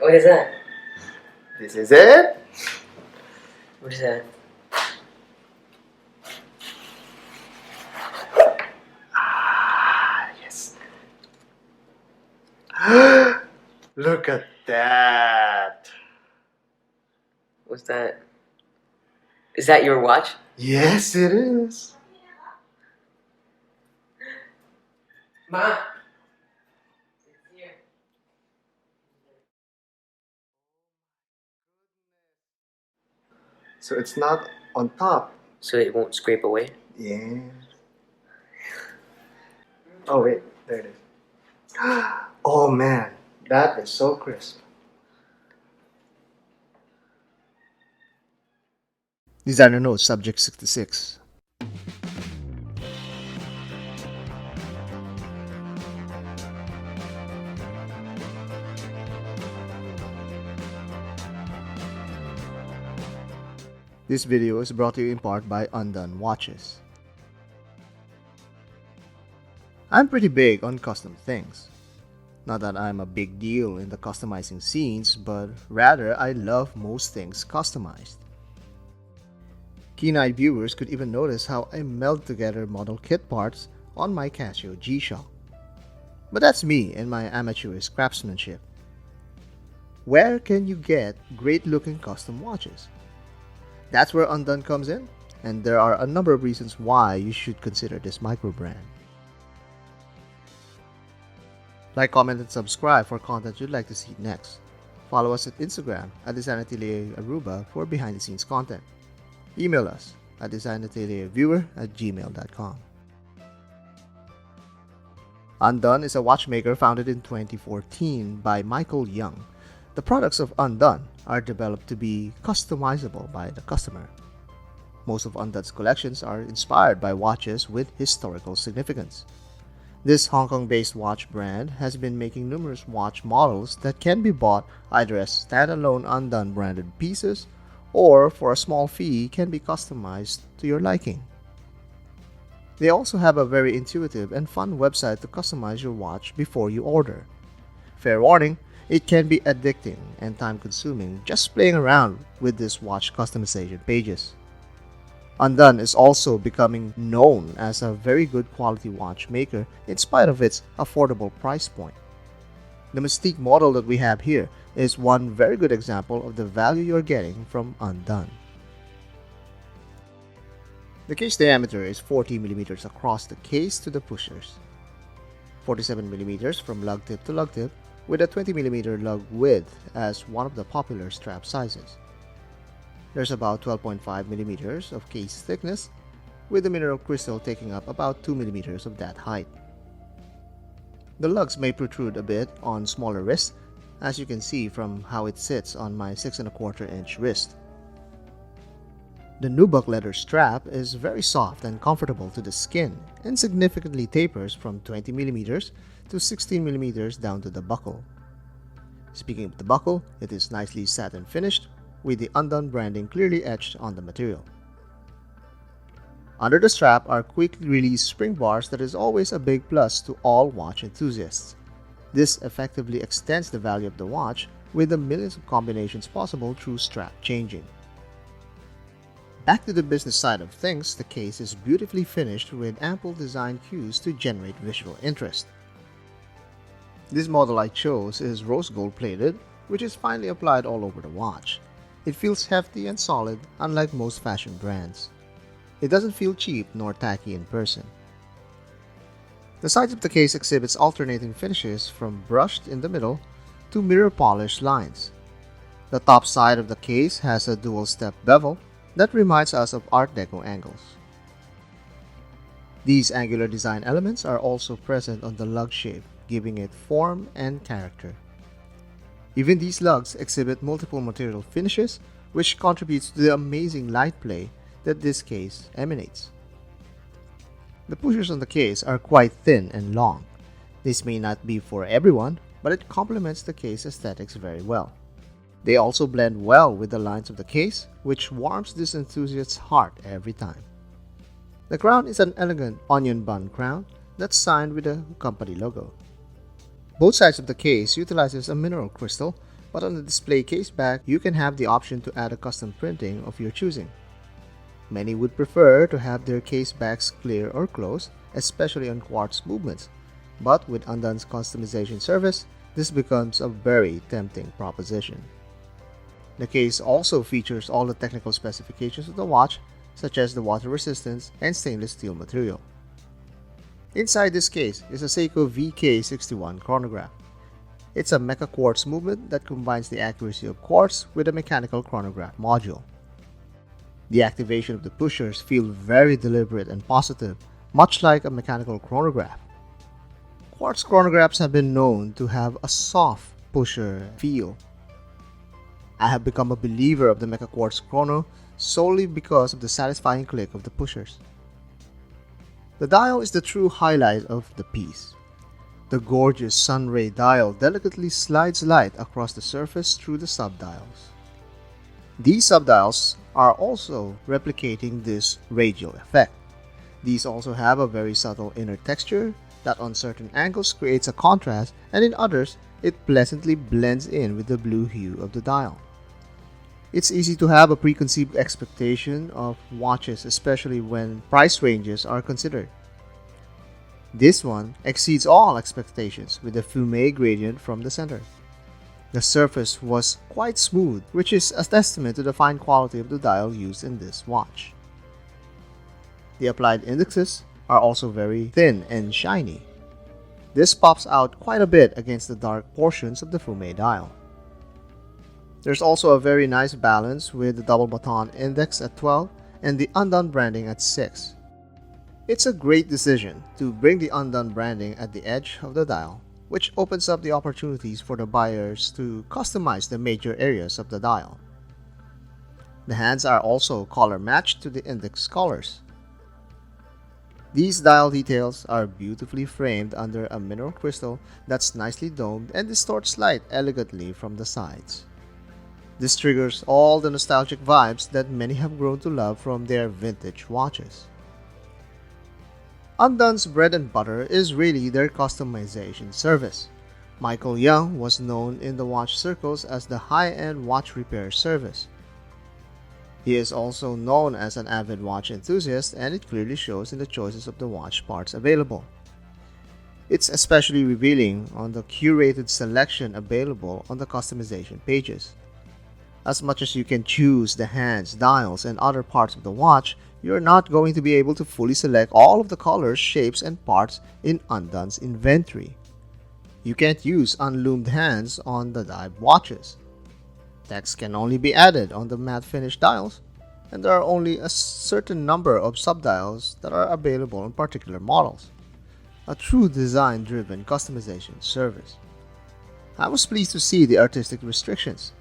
What is that? This is it. What is that? Ah, yes. Look at that. What's that? Is that your watch? Yes, it is. Ma. So it's not on top. So it won't scrape away? Yeah. Oh wait, there it is. Oh man, that is so crisp. Designer note, subject 66. This video is brought to you in part by Undone watches. I'm pretty big on custom things. Not that I'm a big deal in the customizing scenes, but rather I love most things customized. Keen-eyed viewers could even notice how I meld together model kit parts on my Casio G-Shock. But that's me and my amateurish craftsmanship. Where can you get great-looking custom watches? That's where Undone comes in, and there are a number of reasons why you should consider this microbrand. Like, comment, and subscribe for content you'd like to see next. Follow us at Instagram at Design Atelier Aruba for behind-the-scenes content. Email us at designatelierviewer@gmail.com. Undone is a watchmaker founded in 2014 by Michael Young. The products of Undone are developed to be customizable by the customer. Most of Undone's collections are inspired by watches with historical significance. This Hong Kong-based watch brand has been making numerous watch models that can be bought either as standalone Undone branded pieces or for a small fee can be customized to your liking. They also have a very intuitive and fun website to customize your watch before you order. Fair warning, it can be addicting and time-consuming just playing around with these watch customization pages. Undone is also becoming known as a very good quality watchmaker in spite of its affordable price point. The Mystique model that we have here is one very good example of the value you're getting from Undone. The case diameter is 40mm across the case to the pushers, 47mm from lug tip to lug tip, with a 20mm lug width as one of the popular strap sizes. There's about 12.5mm of case thickness, with the mineral crystal taking up about 2mm of that height. The lugs may protrude a bit on smaller wrists, as you can see from how it sits on my 6¼ inch wrist. The nubuck leather strap is very soft and comfortable to the skin and significantly tapers from 20mm to 16mm down to the buckle. Speaking of the buckle, it is nicely satin finished with the Undone branding clearly etched on the material. Under the strap are quickly release spring bars that is always a big plus to all watch enthusiasts. This effectively extends the value of the watch with the millions of combinations possible through strap changing. Back to the business side of things, the case is beautifully finished with ample design cues to generate visual interest. This model I chose is rose gold plated, which is finely applied all over the watch. It feels hefty and solid, unlike most fashion brands. It doesn't feel cheap nor tacky in person. The sides of the case exhibits alternating finishes from brushed in the middle to mirror polished lines. The top side of the case has a dual-step bevel that reminds us of Art Deco angles. These angular design elements are also present on the lug shape, giving it form and character. Even these lugs exhibit multiple material finishes, which contributes to the amazing light play that this case emanates. The pushers on the case are quite thin and long. This may not be for everyone, but it complements the case aesthetics very well. They also blend well with the lines of the case, which warms this enthusiast's heart every time. The crown is an elegant onion bun crown that's signed with a company logo. Both sides of the case utilizes a mineral crystal, but on the display case back, you can have the option to add a custom printing of your choosing. Many would prefer to have their case backs clear or closed, especially on quartz movements, but with Undone's customization service, this becomes a very tempting proposition. The case also features all the technical specifications of the watch, such as the water resistance and stainless steel material. Inside this case is a Seiko VK61 chronograph. It's a mecha quartz movement that combines the accuracy of quartz with a mechanical chronograph module. The activation of the pushers feel very deliberate and positive, much like a mechanical chronograph. Quartz chronographs have been known to have a soft pusher feel. I have become a believer of the Mecha Quartz Chrono solely because of the satisfying click of the pushers. The dial is the true highlight of the piece. The gorgeous sunray dial delicately slides light across the surface through the subdials. These subdials are also replicating this radial effect. These also have a very subtle inner texture that on certain angles creates a contrast, and in others it pleasantly blends in with the blue hue of the dial. It's easy to have a preconceived expectation of watches, especially when price ranges are considered. This one exceeds all expectations with a fume gradient from the center. The surface was quite smooth, which is a testament to the fine quality of the dial used in this watch. The applied indexes are also very thin and shiny. This pops out quite a bit against the dark portions of the fume dial. There's also a very nice balance with the double baton index at 12 and the Undone branding at 6. It's a great decision to bring the Undone branding at the edge of the dial, which opens up the opportunities for the buyers to customize the major areas of the dial. The hands are also color matched to the index colors. These dial details are beautifully framed under a mineral crystal that's nicely domed and distorts light elegantly from the sides. This triggers all the nostalgic vibes that many have grown to love from their vintage watches. Undone's bread and butter is really their customization service. Michael Young was known in the watch circles as the high-end watch repair service. He is also known as an avid watch enthusiast, and it clearly shows in the choices of the watch parts available. It's especially revealing on the curated selection available on the customization pages. As much as you can choose the hands, dials, and other parts of the watch, you're not going to be able to fully select all of the colors, shapes, and parts in Undone's inventory. You can't use unloomed hands on the dive watches. Text can only be added on the matte finish dials, and there are only a certain number of subdials that are available on particular models. A true design-driven customization service. I was pleased to see the artistic restrictions.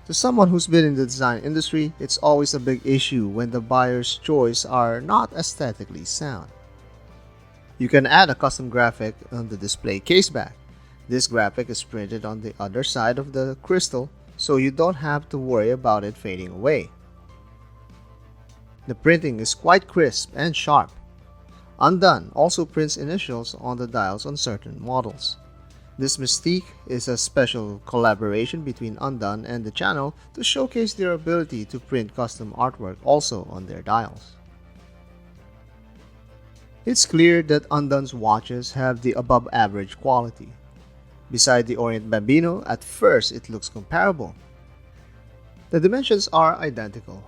To someone who's been in the design industry, it's always a big issue when the buyer's choice are not aesthetically sound. You can add a custom graphic on the display case back. This graphic is printed on the other side of the crystal, so you don't have to worry about it fading away. The printing is quite crisp and sharp. Undone also prints initials on the dials on certain models. This Mystique is a special collaboration between Undone and the channel to showcase their ability to print custom artwork also on their dials. It's clear that Undone's watches have the above average quality. Beside the Orient Bambino, at first it looks comparable. The dimensions are identical,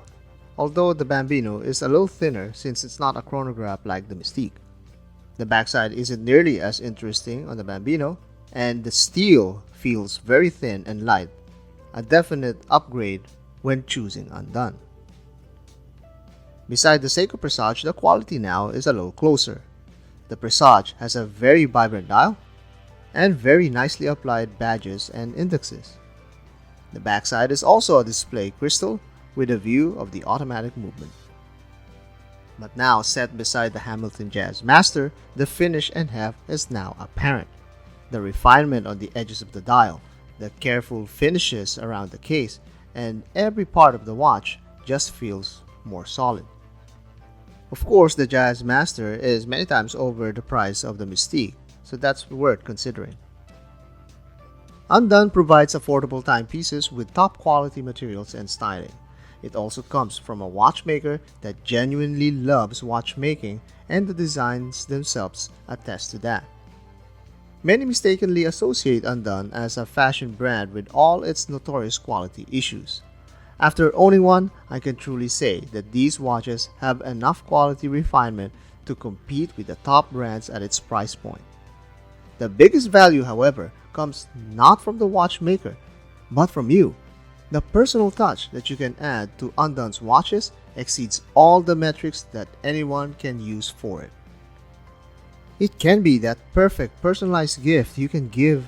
although the Bambino is a little thinner since it's not a chronograph like the Mystique. The backside isn't nearly as interesting on the Bambino, and the steel feels very thin and light, a definite upgrade when choosing Undone. Beside the Seiko Presage, the quality now is a little closer. The Presage has a very vibrant dial and very nicely applied badges and indexes. The backside is also a display crystal with a view of the automatic movement. But now set beside the Hamilton Jazz Master, the finish and heft is now apparent. The refinement on the edges of the dial, the careful finishes around the case, and every part of the watch just feels more solid. Of course, the Jazz Master is many times over the price of the Mystique, so that's worth considering. Undone provides affordable timepieces with top quality materials and styling. It also comes from a watchmaker that genuinely loves watchmaking, and the designs themselves attest to that. Many mistakenly associate Undone as a fashion brand with all its notorious quality issues. After owning one, I can truly say that these watches have enough quality refinement to compete with the top brands at its price point. The biggest value, however, comes not from the watchmaker, but from you. The personal touch that you can add to Undone's watches exceeds all the metrics that anyone can use for it. It can be that perfect personalized gift you can give,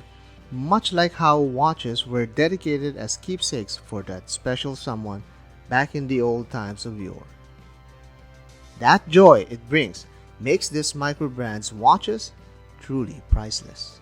much like how watches were dedicated as keepsakes for that special someone back in the old times of yore. That joy it brings makes this microbrand's watches truly priceless.